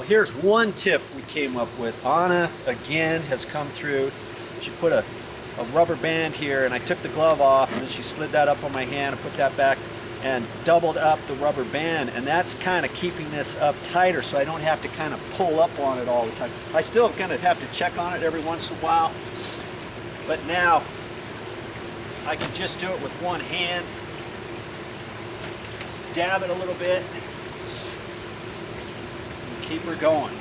Well, here's one tip we came up with. Anna, again, has come through. She put a rubber band here, and I took the glove off, and then she slid that up on my hand and put that back and doubled up the rubber band, and that's kind of keeping this up tighter so I don't have to kind of pull up on it all the time. I still kind of have to check on it every once in a while, but now I can just do it with one hand. Just dab it a little bit and keep her going.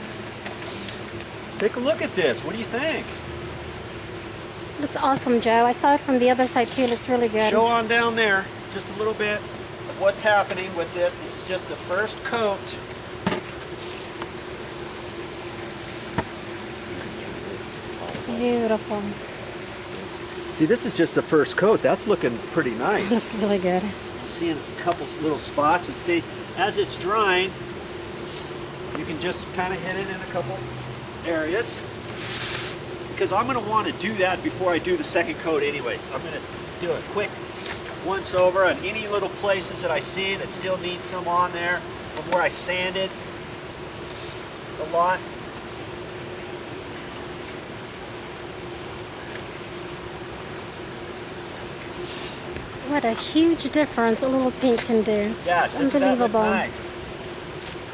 Take a look at this. What do you think? Looks awesome, Joe. I saw it from the other side too. Looks really good. Show on down there just a little bit of what's happening with this. This is just the first coat. Beautiful. See, this is just the first coat. That's looking pretty nice. Looks really good. I'm seeing a couple little spots, and see, as it's drying, you can just kind of hit it in a couple areas, because I'm going to want to do that before I do the second coat anyways. I'm going to do a quick once over on any little places that I see that still need some on there from where I sanded a lot. What a huge difference a little paint can do. Yes, It's unbelievable. nice.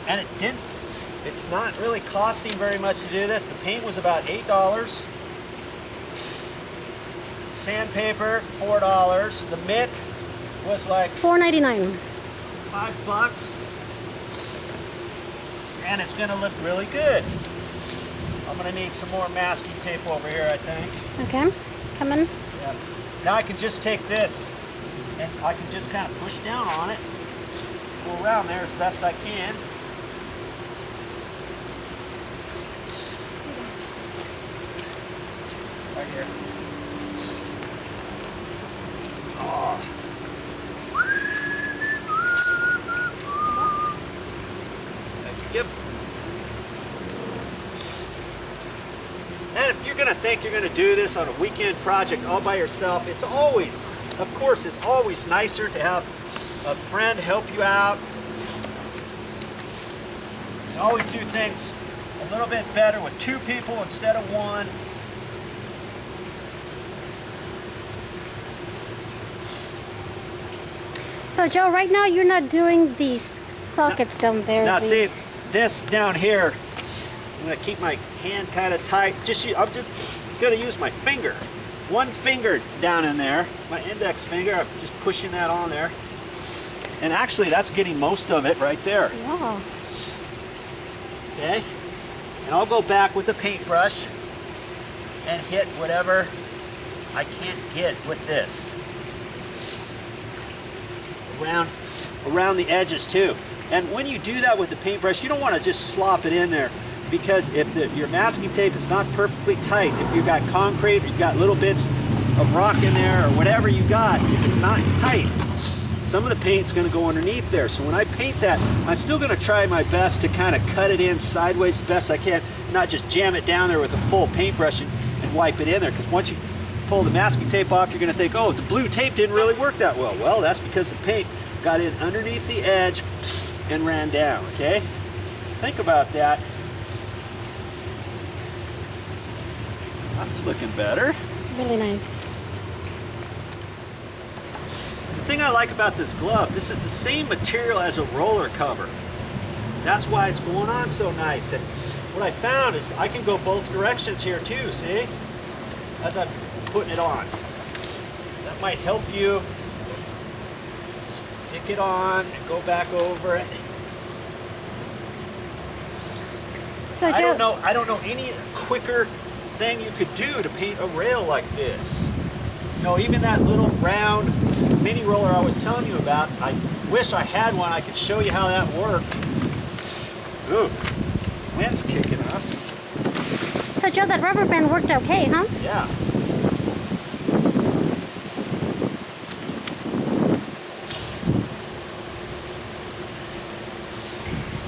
And it's not really costing very much to do this. The paint was about $8. Sandpaper, $4. The mitt was like $4.99. $5. And it's gonna look really good. I'm gonna need some more masking tape over here, I think. Okay, coming. Yeah. Now I can just take this and I can just kind of push down on it, go around there as best I can. Right here. Oh. Yep. And if you're going to think you're going to do this on a weekend project all by yourself, it's always, of course, it's always nicer to have a friend help you out. You always do things a little bit better with two people instead of one. So Joe, right now you're not doing these sockets down there. Now see, this down here, I'm going to keep my hand kind of tight. I'm just going to use my finger. One finger down in there, my index finger, I'm just pushing that on there. And actually that's getting most of it right there. Wow. Okay, and I'll go back with the paintbrush and hit whatever I can't get with this. Around the edges too. And when you do that with the paintbrush, you don't want to just slop it in there, because if your masking tape is not perfectly tight, if you've got concrete, or you've got little bits of rock in there, or whatever you got, if it's not tight, some of the paint's going to go underneath there. So when I paint that, I'm still going to try my best to kind of cut it in sideways as best I can, not just jam it down there with a full paintbrush and wipe it in there, because once you pull the masking tape off, you're going to think, oh, the blue tape didn't really work that well. Well, that's because the paint got in underneath the edge and ran down, okay? Think about that. That's looking better. Really nice. The thing I like about this glove, this is the same material as a roller cover. That's why it's going on so nice. And what I found is I can go both directions here too, see? As I'm putting it on. That might help you stick it on and go back over it. So I Joe, don't know any quicker thing you could do to paint a rail like this. You know, even that little round mini roller I was telling you about, I wish I had one. I could show you how that worked. Ooh, wind's kicking up. so Joe, that rubber band worked okay, huh? Yeah.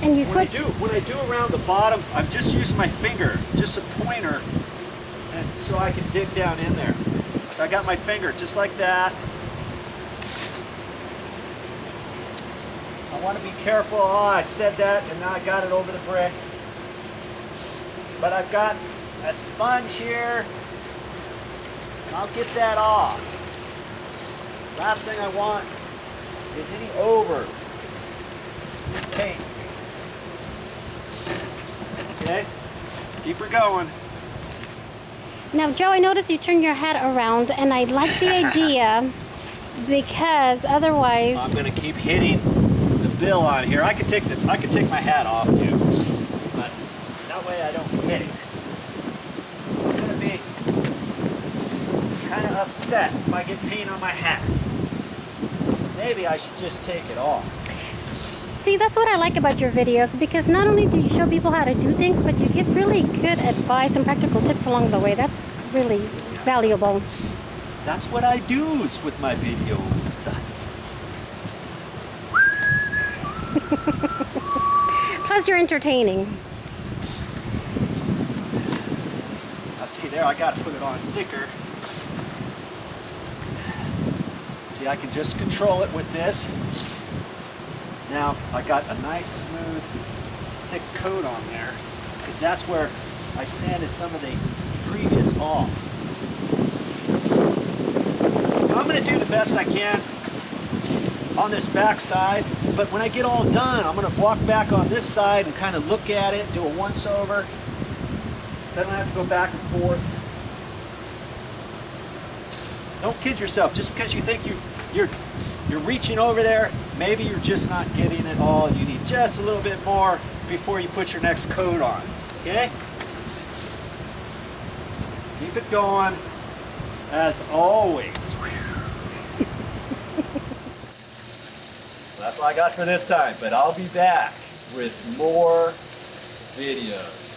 And you switch. When I do around the bottoms, I'm just using my finger, just a pointer, and so I can dig down in there. So I got my finger just like that. I want to be careful. Oh, I said that, and now I got it over the brick. but I've got a sponge here, and I'll get that off. Last thing I want is any over paint. Okay, keep her going. Now, Joe, I noticed you turn your head around, and I like the idea because otherwise... I'm going to keep hitting the bill on here. I could take my hat off too, but that way I don't hit it. I'm going to be kind of upset if I get paint on my hat. So maybe I should just take it off. See, that's what I like about your videos, because not only do you show people how to do things, but you give really good advice and practical tips along the way. That's really valuable. That's what I do with my videos. Plus, you're entertaining. Now see there, I got to put it on thicker. See, I can just control it with this. Now I got a nice smooth thick coat on there, because that's where I sanded some of the previous off. I'm going to do the best I can on this back side, but when I get all done, I'm going to walk back on this side and kind of look at it, do a once over, so I don't have to go back and forth. Don't kid yourself. Just because you think you're reaching over there, maybe you're just not getting it all, and you need just a little bit more before you put your next coat on. Okay? Keep it going, as always. That's all I got for this time, but I'll be back with more videos.